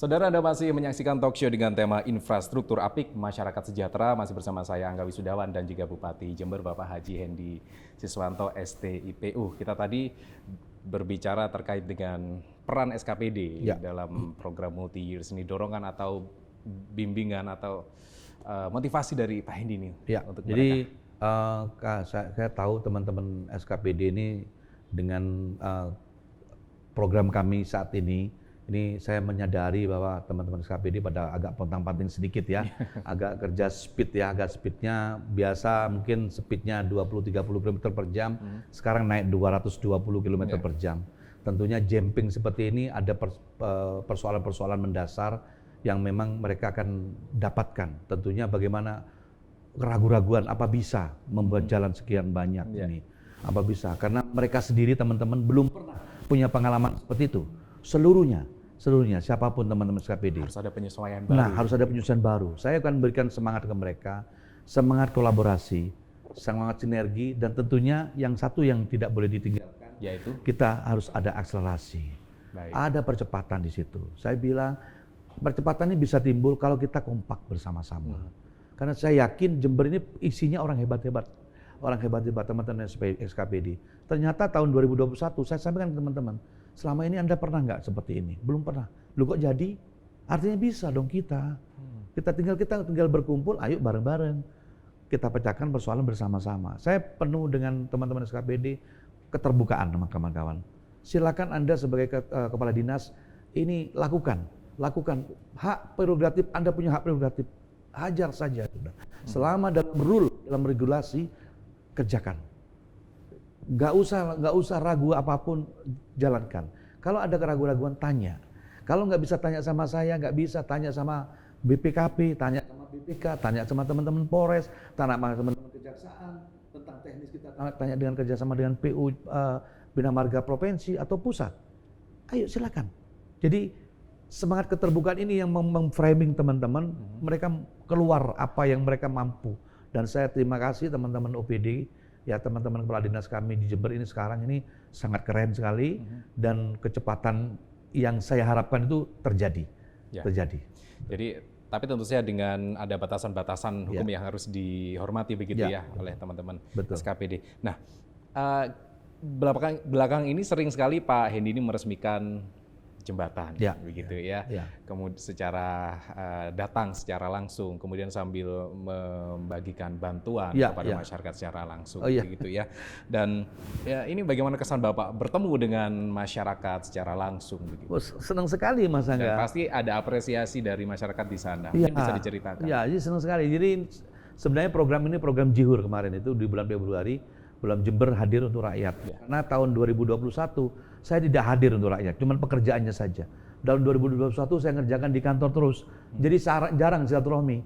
Saudara, Anda masih menyaksikan talk show dengan tema Infrastruktur Apik Masyarakat Sejahtera. Masih bersama saya Angga Wisudawan dan juga Bupati Jember Bapak Haji Hendy Siswanto STIPU. Kita tadi berbicara terkait dengan peran SKPD dalam program multi-year seni dorongan atau bimbingan atau motivasi dari Pak Hendy ini untuk jadi saya tahu teman-teman SKPD ini dengan program kami saat ini saya menyadari bahwa teman-teman SKPD pada agak pontang-panting sedikit ya, agak kerja speed ya, agak speednya biasa mungkin speednya 20-30 km per jam, sekarang naik 220 km per jam. Tentunya jumping seperti ini ada persoalan-persoalan mendasar yang memang mereka akan dapatkan. Tentunya bagaimana keraguan-raguan apa bisa membuat jalan sekian banyak ini, apa bisa, karena mereka sendiri teman-teman belum pernah punya pengalaman seperti itu, seluruhnya siapapun teman-teman SKPD. Harus ada penyesuaian baru. Nah, harus ada penyesuaian baru. Saya akan berikan semangat ke mereka, semangat kolaborasi, semangat sinergi, dan tentunya yang satu yang tidak boleh ditinggalkan, yaitu kita harus ada akselerasi. Baik. Ada percepatan di situ. Saya bilang percepatan ini bisa timbul kalau kita kompak bersama-sama. Karena saya yakin Jember ini isinya orang hebat-hebat. Orang hebat-hebat teman-teman SKPD. Ternyata tahun 2021 saya sampaikan ke teman-teman, selama ini Anda pernah nggak seperti ini? Belum pernah. Lu kok jadi? Artinya bisa dong kita. Kita tinggal berkumpul, ayo bareng-bareng. Kita pecahkan persoalan bersama-sama. Saya penuh dengan teman-teman SKPD keterbukaan sama kawan-kawan. Silakan Anda sebagai kepala dinas ini lakukan hak prerogatif Anda, punya hak prerogatif. Hajar saja sudah. Selama dalam rule, dalam regulasi, kerjakan. Nggak usah ragu apapun, jalankan. Kalau ada keraguan-raguan, tanya. Kalau nggak bisa tanya sama saya, nggak bisa tanya sama BPKP, tanya sama BPK, tanya sama teman-teman Polres, tanya sama teman-teman Kejaksaan, tentang teknis kita tanya dengan kerjasama dengan PU, Bina Marga Provinsi atau pusat. Ayo silakan. Jadi semangat keterbukaan ini yang memframing teman-teman, mereka keluar apa yang mereka mampu. Dan saya terima kasih teman-teman OPD, ya teman-teman kepala dinas kami di Jember ini sekarang ini sangat keren sekali, dan kecepatan yang saya harapkan itu terjadi. Jadi tapi tentu saja dengan ada batasan-batasan hukum yang harus dihormati begitu oleh teman-teman SKPD. Nah, belakang ini sering sekali Pak Hendy ini meresmikan jembatan, begitu ya. Kemudian secara datang secara langsung, kemudian sambil membagikan bantuan kepada masyarakat secara langsung, begitu ya. Dan ya ini bagaimana kesan Bapak bertemu dengan masyarakat secara langsung, begitu? Senang sekali Mas Angga. Dan pasti ada apresiasi dari masyarakat di sana. Mungkin bisa diceritakan. Ya, jadi senang sekali. Jadi sebenarnya program ini program Jihur kemarin itu di bulan Februari, bulan Jember hadir untuk rakyat. Karena tahun 2021 saya tidak hadir untuk rakyat, cuma pekerjaannya saja. Tahun 2021 saya ngerjakan di kantor terus, jadi jarang silaturahmi.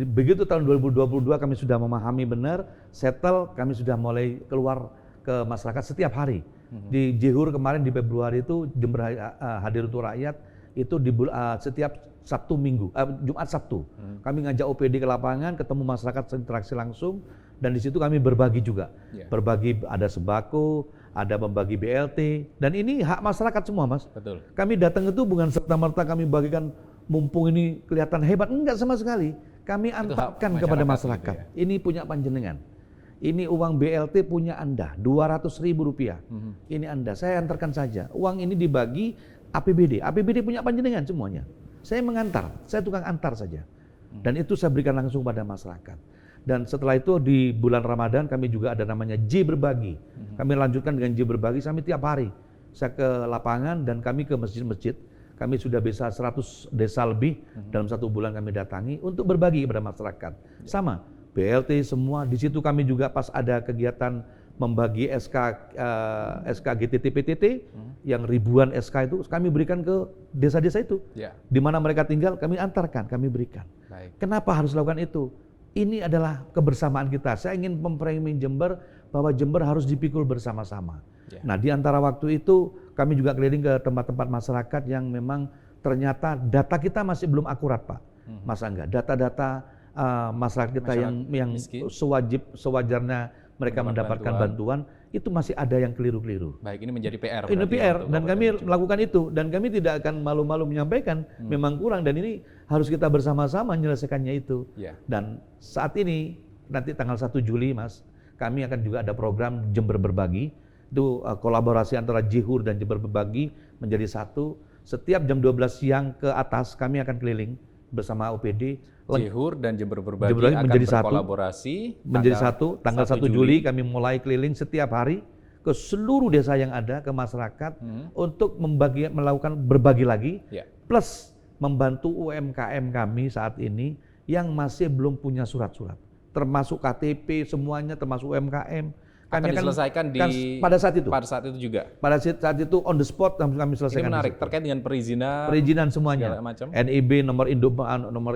Begitu tahun 2022 kami sudah memahami benar, settle, kami sudah mulai keluar ke masyarakat setiap hari. Di Jihur kemarin di Februari itu Jember hadir untuk rakyat itu di setiap Sabtu Minggu, Jumat Sabtu. Kami ngajak OPD ke lapangan, ketemu masyarakat, interaksi langsung, dan di situ kami berbagi juga. Berbagi, ada sembako, ada membagi BLT, dan ini hak masyarakat semua, Mas. Betul. Kami datang itu bukan serta-merta kami bagikan mumpung ini kelihatan hebat, enggak sama sekali. Kami antarkan kepada masyarakat. Gitu ya? Ini punya panjenengan. Ini uang BLT punya Anda, Rp200.000. Ini Anda, saya antarkan saja. Uang ini dibagi APBD. APBD punya panjenengan semuanya. Saya mengantar, saya tukang antar saja. Dan itu saya berikan langsung pada masyarakat. Dan setelah itu di bulan Ramadan kami juga ada namanya J Berbagi. Kami lanjutkan dengan J Berbagi sampai tiap hari. Saya ke lapangan dan kami ke masjid-masjid. Kami sudah bisa 100 desa lebih dalam 1 bulan kami datangi untuk berbagi kepada masyarakat. Sama, BLT semua. Di situ kami juga pas ada kegiatan membagi SK GTT-PTT yang ribuan SK itu kami berikan ke desa-desa itu. Di mana mereka tinggal kami antarkan, kami berikan. Kenapa harus lakukan itu? Ini adalah kebersamaan kita. Saya ingin memframing Jember bahwa Jember harus dipikul bersama-sama. Nah, di antara waktu itu kami juga keliling ke tempat-tempat masyarakat yang memang ternyata data kita masih belum akurat, Pak. Mas Angga, data-data masyarakat kita yang sewajarnya mereka mendapatkan bantuan itu masih ada yang keliru-keliru. Baik, ini menjadi PR. Ini berarti PR, untuk dan Kabupaten kami Jember. melakukan itu, dan kami tidak akan malu-malu menyampaikan memang kurang, dan ini harus kita bersama-sama menyelesaikannya itu. Ya. Dan saat ini nanti tanggal 1 Juli Mas, kami akan juga ada program Jember Berbagi, itu kolaborasi antara Jihur dan Jember Berbagi menjadi satu. Setiap jam 12 siang ke atas kami akan keliling bersama OPD. Jihur dan Jember Berbagi Jember akan menjadi satu. berkolaborasi Menjadi satu, tanggal 1 Juli kami mulai keliling setiap hari ke seluruh desa yang ada, ke masyarakat untuk melakukan berbagi lagi, Ya. plus membantu UMKM kami saat ini yang masih belum punya surat-surat, termasuk KTP semuanya, termasuk UMKM. Akan diselesaikan pada saat itu. Pada saat itu juga. Pada saat itu on the spot kami Ini selesaikan. menarik terkait dengan perizinan. Perizinan semuanya. segala macam. NIB, nomor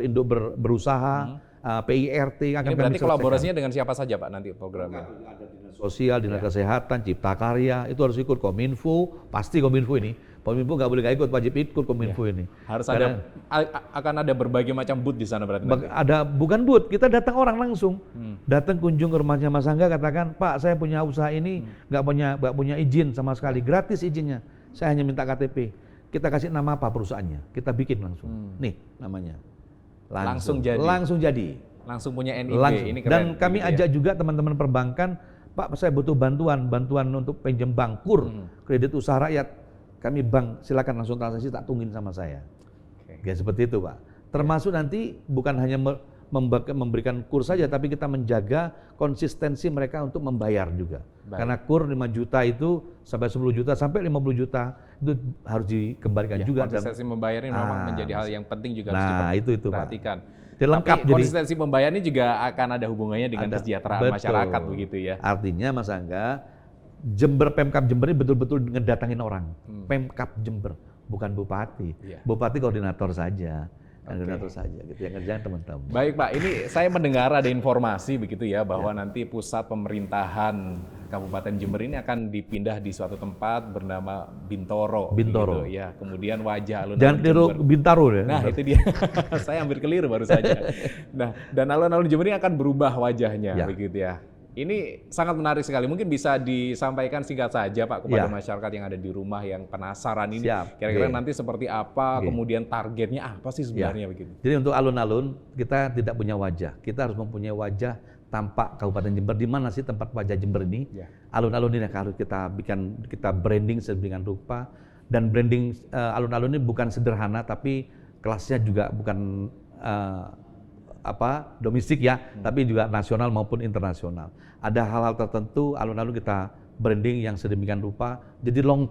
induk berusaha, PIRT akan Ini kami berarti selesaikan. kolaborasinya dengan siapa saja Pak nanti programnya? Ada dinas sosial, dinas kesehatan, cipta karya, itu harus ikut. Kominfo, pasti Kominfo ini. Kominfo nggak boleh nggak ikut, wajib ikut Kominfo ini. Harus akan ada berbagai macam booth di sana berarti. nanti. Ada bukan booth, kita datang orang langsung, datang kunjung ke rumahnya Mas Angga, katakan Pak saya punya usaha ini nggak punya izin sama sekali, gratis izinnya, saya hanya minta KTP, kita kasih nama apa perusahaannya, kita bikin langsung, nih namanya, Langsung jadi. Langsung punya NIB. Langsung. Ini keren. Dan kami gitu ya. ajak juga teman-teman perbankan, Pak saya butuh bantuan untuk pinjam bank KUR, kredit usaha rakyat, kami bank silakan langsung transaksi, tak tungguin sama saya. Oke. Ya seperti itu Pak. Termasuk nanti bukan hanya memberikan KUR saja, tapi kita menjaga konsistensi mereka untuk membayar juga. Baik. Karena KUR 5 juta itu sampai 10 juta sampai 50 juta itu harus dikembalikan Ya, juga. konsistensi membayar ini memang menjadi hal yang penting juga harus itu Pak. diperhatikan. Jadi lengkap. Tapi konsistensi pembayar ini juga akan ada hubungannya dengan Ada. kesejahteraan Betul. masyarakat begitu ya. Artinya Mas Angga, Pemkab Jember ini betul-betul ngedatangin orang. Pemkab Jember, bukan bupati. Iya. Bupati koordinator saja. Koordinator saja gitu yang ngerjain teman-teman. Baik Pak, ini saya mendengar ada informasi begitu ya bahwa nanti pusat pemerintahan Kabupaten Jember ini akan dipindah di suatu tempat bernama Bintoro. Bintoro. Begitu, ya. Kemudian wajah alun-alun Jangan keliru Jember. Bintaro ya. Nah itu dia, saya hampir keliru baru saja. Nah dan alun-alun Jember ini akan berubah wajahnya Ya. begitu ya. Ini sangat menarik sekali. Mungkin bisa disampaikan singkat saja Pak kepada Ya. masyarakat yang ada di rumah yang penasaran ini. Siap. Kira-kira Oke. nanti seperti apa, Oke. kemudian targetnya apa sih sebenarnya begitu. Jadi untuk alun-alun kita tidak punya wajah. Kita harus mempunyai wajah tampak Kabupaten Jember. Di mana sih tempat wajah Jember ini? Ya. Alun-alun ini harus kita branding sedemikian rupa. Dan branding alun-alun ini bukan sederhana, tapi kelasnya juga bukan domestik ya, tapi juga nasional maupun internasional. Ada hal-hal tertentu alun-alun kita branding yang sedemikian rupa. Jadi long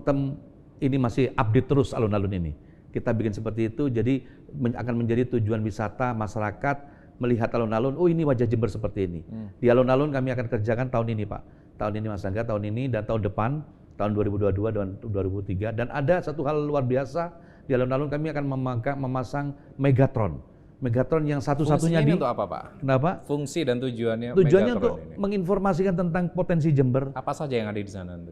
term ini masih update terus alun-alun ini. Kita bikin seperti itu, jadi akan menjadi tujuan wisata masyarakat melihat alun-alun. Oh ini wajah Jember seperti ini. Di alun-alun kami akan kerjakan tahun ini Pak. Tahun ini Mas Angga, tahun ini dan tahun depan, tahun 2022 dan 2003. Dan ada satu hal luar biasa di alun-alun, kami akan memasang Megatron. Megatron yang satu-satunya Fungsinya di. ini untuk apa Pak? Kenapa? Fungsi dan tujuannya Tujuannya Megatron untuk ini. menginformasikan tentang potensi Jember. Apa saja yang ada di sana nanti?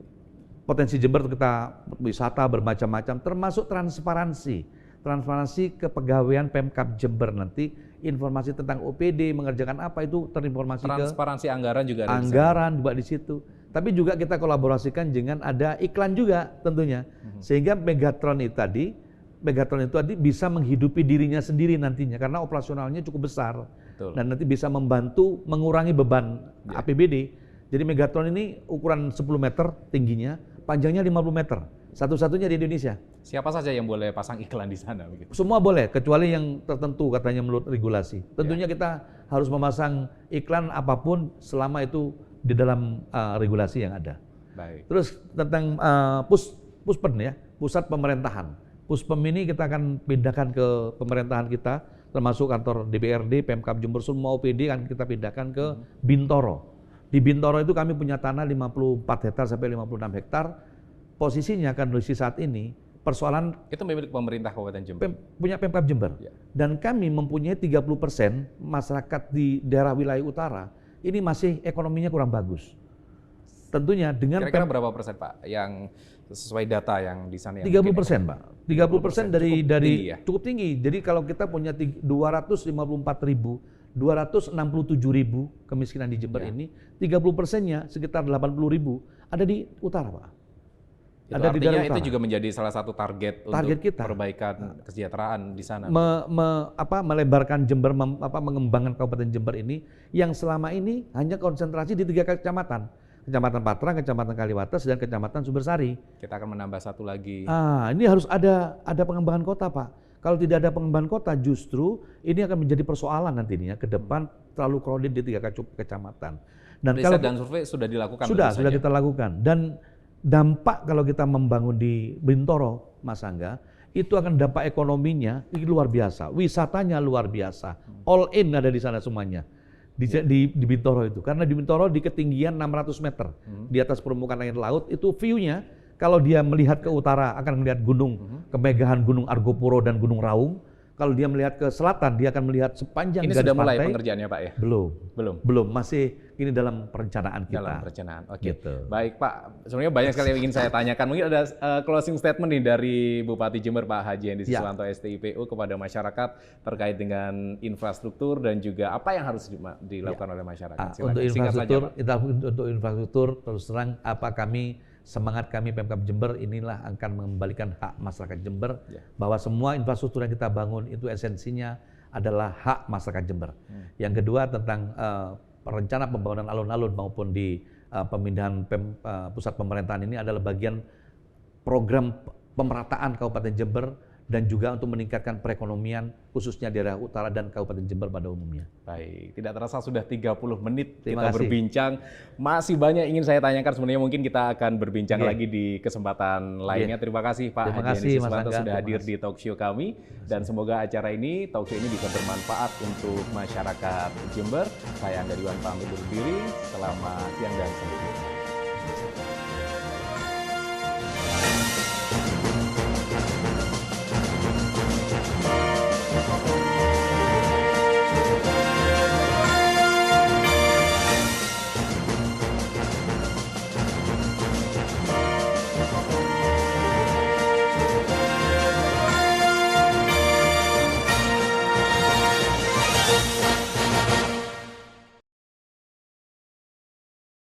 Potensi Jember kita wisata bermacam-macam, termasuk transparansi kepegawaian Pemkab Jember nanti, informasi tentang OPD mengerjakan apa itu terinformasi Transparansi anggaran juga ada di sana. anggaran juga di situ. Tapi juga kita kolaborasikan dengan ada iklan juga tentunya, sehingga Megatron itu tadi bisa menghidupi dirinya sendiri nantinya karena operasionalnya cukup besar. Betul. Dan nanti bisa membantu mengurangi beban APBD. Jadi Megatron ini ukuran 10 meter tingginya, panjangnya 50 meter. Satu-satunya di Indonesia. Siapa saja yang boleh pasang iklan di sana begitu? Semua boleh, kecuali yang tertentu katanya menurut regulasi. Tentunya kita harus memasang iklan apapun selama itu di dalam regulasi yang ada. Baik. Terus tentang Puspen ya, pusat pemerintahan. Puspem ini kita akan pindahkan ke pemerintahan kita, termasuk kantor DPRD, Pemkab Jember, semua OPD akan kita pindahkan ke Bintoro. Di Bintoro itu kami punya tanah 54 hektar sampai 56 hektar. Posisinya kondisi saat ini persoalan Itu milik pemerintah Kabupaten Jember. punya Pemkab Jember. Ya. Dan kami mempunyai 30% masyarakat di daerah wilayah utara ini masih ekonominya kurang bagus. Tentunya dengan Kira-kira berapa persen Pak yang sesuai data yang di sana? 30% Pak. 30% dari tinggi ya? cukup tinggi. Jadi kalau kita punya 254.800 267.000 kemiskinan di Jember ini, 30%-nya sekitar 80.000 ada di utara, Pak. Itu Ada di daerah artinya itu utara. juga menjadi salah satu target Target untuk kita. perbaikan kesejahteraan di sana. Melebarkan Jember, mengembangkan Kabupaten Jember ini yang selama ini hanya konsentrasi di 3 kecamatan. Kecamatan Patrang, Kecamatan Kaliwates, dan Kecamatan Sumbersari. Kita akan menambah satu lagi. Ini harus ada pengembangan kota, Pak. Kalau tidak ada pengembangan kota, justru ini akan menjadi persoalan nantinya ke depan terlalu crowded di 3 kecamatan. Dan Riset dan survei sudah dilakukan. Sudah kita lakukan. Dan dampak kalau kita membangun di Bintoro, Mas Angga, itu akan dampak ekonominya luar biasa, wisatanya luar biasa, all in ada di sana semuanya. Di Bintoro itu, karena di Bintoro di ketinggian 600 meter di atas permukaan air laut, itu view-nya kalau dia melihat ke utara akan melihat gunung kemegahan, Gunung Argopuro dan Gunung Raung. Kalau dia melihat ke selatan, dia akan melihat sepanjang ini garis sudah mulai pantai. pengerjaannya, Pak, ya? Belum, masih ini dalam perencanaan kita. Dalam perencanaan, oke. Gitu. Baik, Pak. Sebenarnya banyak sekali yang ingin saya tanyakan. Mungkin ada closing statement nih dari Bupati Jember, Pak Haji Hendi Siswanto, STIPU, kepada masyarakat terkait dengan infrastruktur dan juga apa yang harus dilakukan oleh masyarakat. Untuk infrastruktur, terus terang semangat kami Pemkab Jember inilah akan mengembalikan hak masyarakat Jember, bahwa semua infrastruktur yang kita bangun itu esensinya adalah hak masyarakat Jember. Yang kedua tentang rencana pembangunan alun-alun maupun di pemindahan pusat pemerintahan ini adalah bagian program pemerataan Kabupaten Jember dan juga untuk meningkatkan perekonomian khususnya daerah utara dan Kabupaten Jember pada umumnya. Baik, tidak terasa sudah 30 menit Terima kita kasih. berbincang. Masih banyak ingin saya tanyakan, sebenarnya mungkin kita akan berbincang lagi di kesempatan lainnya. Terima kasih Pak Terima Haji kasih, Hendi Mas Siswanto Angga. sudah Terima hadir kasih. di talk show kami, dan semoga acara ini, talk show ini bisa bermanfaat untuk masyarakat Jember. Saya Angga Diwan pamit undur diri. Selamat siang dan sampai jumpa.